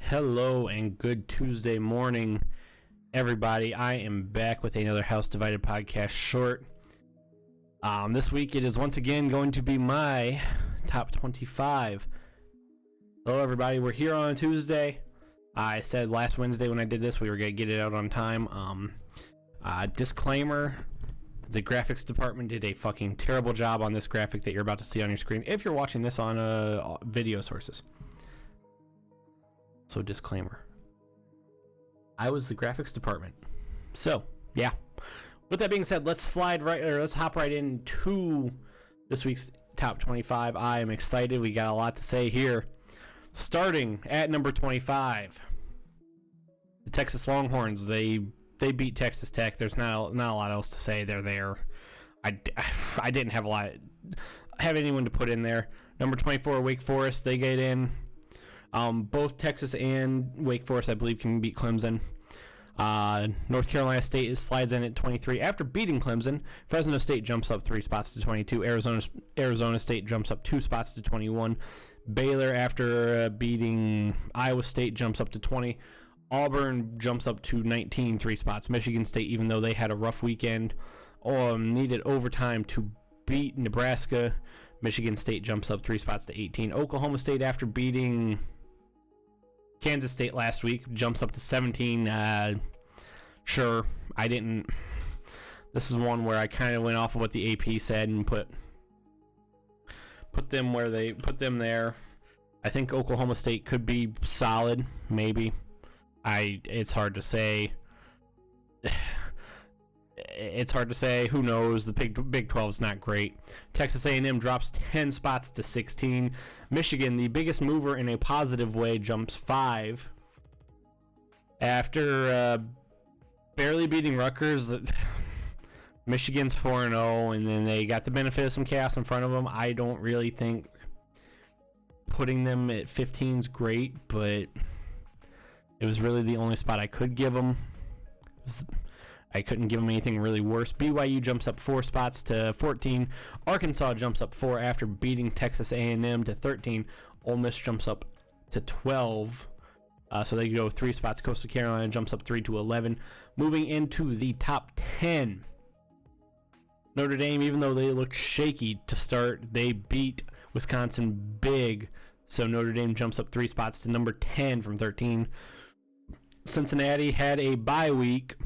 Hello and good Tuesday morning, everybody. I am back with another House Divided podcast short. This week it is once again going to be my top 25. Hello, everybody. We're here on a Tuesday. I said last Wednesday when I did this we were going to get it out on time. Disclaimer, the graphics department did a fucking terrible job on this graphic that you're about to see on your screen if you're watching this on video sources. So disclaimer, I was the graphics department. So yeah, with that being said, let's hop right into this week's top 25. I am excited. We got a lot to say here. Starting at number 25, the Texas Longhorns. They beat Texas Tech. There's not a lot else to say. They're there. I didn't have anyone to put in there. Number 24, Wake Forest. They get in. Both Texas and Wake Forest, I believe, can beat Clemson. North Carolina State slides in at 23 after beating Clemson. Fresno State jumps up 3 spots to 22. Arizona State jumps up 2 spots to 21. Baylor, after beating Iowa State, jumps up to 20. Auburn jumps up to 19, 3 spots. Michigan State, even though they had a rough weekend, needed overtime to beat Nebraska. Michigan State jumps up 3 spots to 18. Oklahoma State, after beating Kansas State last week, jumps up to 17. Sure, I didn't. This is one where I kind of went off of what the AP said and put them where they put them there. I think Oklahoma State could be solid, maybe. It's hard to say. It's hard to say. Who knows? The Big 12 is not great. Texas A&M drops 10 spots to 16. Michigan, the biggest mover in a positive way, jumps 5. After barely beating Rutgers, Michigan's 4-0, and then they got the benefit of some chaos in front of them. I don't really think putting them at 15 is great, but it was really the only spot I could give them. I couldn't give them anything really worse. BYU jumps up 4 spots to 14. Arkansas jumps up 4 after beating Texas A&M to 13. Ole Miss jumps up to 12. So they go 3 spots. Coastal Carolina jumps up 3 to 11. Moving into the top 10. Notre Dame, even though they looked shaky to start, they beat Wisconsin big. So Notre Dame jumps up 3 spots to number 10 from 13. Cincinnati had a bye week,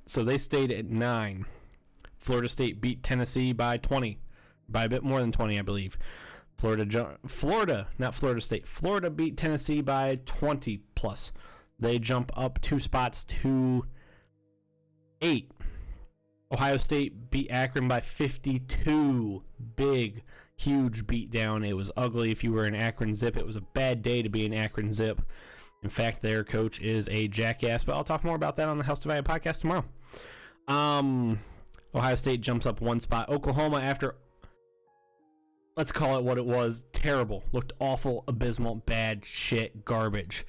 so they stayed at 9. Florida State beat Tennessee by 20. By a bit more than 20, I believe. Florida, not Florida State. Florida beat Tennessee by 20 plus. They jump up 2 spots to 8. Ohio State beat Akron by 52. Big, huge beatdown. It was ugly if you were an Akron Zip. It was a bad day to be an Akron Zip. In fact, their coach is a jackass, but I'll talk more about that on the House Divided podcast tomorrow. Ohio State jumps up 1 spot. Oklahoma, after, let's call it what it was, terrible. Looked awful, abysmal, bad, shit, garbage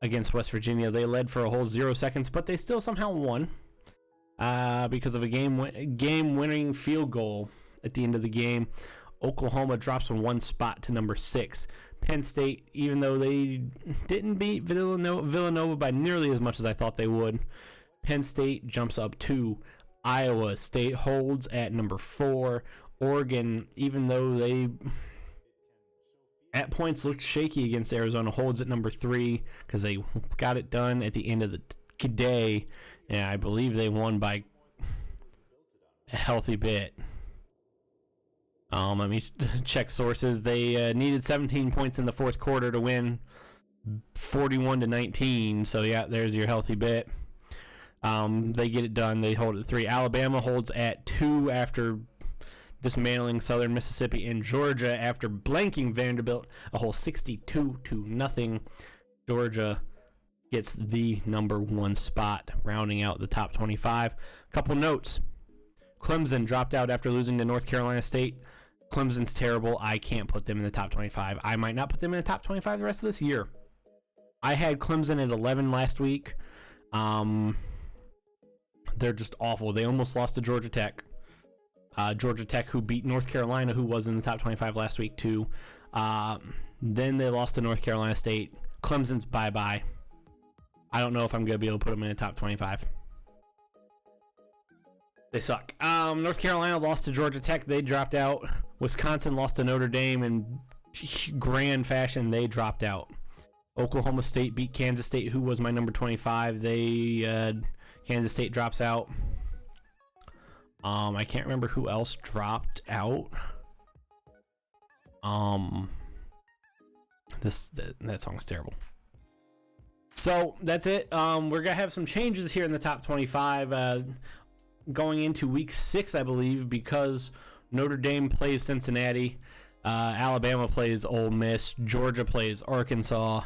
against West Virginia. They led for a whole 0 seconds, but they still somehow won because of a game-winning field goal at the end of the game. Oklahoma drops 1 spot to number 6. Penn State, even though they didn't beat Villanova by nearly as much as I thought they would, Penn State jumps up 2. Iowa State holds at number 4. Oregon, even though they at points looked shaky against Arizona, holds at number 3 because they got it done at the end of the day, and I believe they won by a healthy bit. Let me check sources. They needed 17 points in the fourth quarter to win 41-19. So yeah, there's your healthy bit. They get it done. They hold at 3. Alabama holds at 2 after dismantling Southern Mississippi, and Georgia, after blanking Vanderbilt a whole 62-0. Georgia gets the number 1 spot, rounding out the top 25. Couple notes. Clemson dropped out after losing to North Carolina State. Clemson's terrible. I can't put them in the top 25. I might not put them in the top 25 the rest of this year. I had Clemson at 11 last week. They're just awful. They almost lost to Georgia Tech. Georgia Tech, who beat North Carolina, who was in the top 25 last week too. Then they lost to North Carolina State. Clemson's bye-bye. I don't know if I'm going to be able to put them in the top 25. They suck. North Carolina lost to Georgia Tech. They dropped out. Wisconsin lost to Notre Dame in grand fashion. They dropped out. Oklahoma State beat Kansas State, who was my number 25. Kansas State drops out. I can't remember who else dropped out. That song's terrible. So that's it. We're gonna have some changes here in the top 25 going into week 6, I believe, because Notre Dame plays Cincinnati, Alabama plays Ole Miss, Georgia plays Arkansas.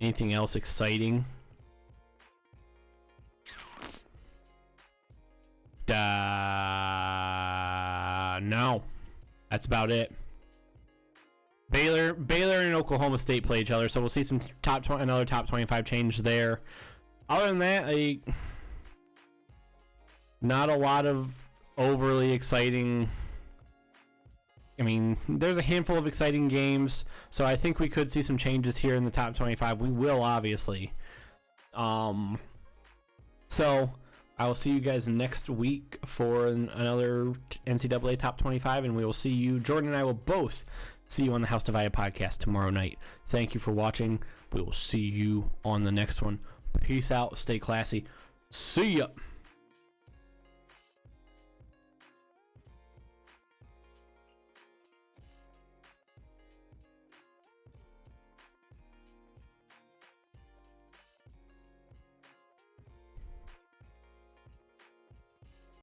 Anything else exciting? No. That's about it. Baylor and Oklahoma State play each other, so we'll see some another top 25 change there. Other than that, not a lot of overly exciting. I mean, there's a handful of exciting games, so I think we could see some changes here in the top 25. We will, obviously. So I will see you guys next week for another NCAA top 25, and we will see you. Jordan and I will both see you on the House Divided podcast tomorrow night. Thank you for watching. We will see you on the next one. Peace out. Stay classy. See ya.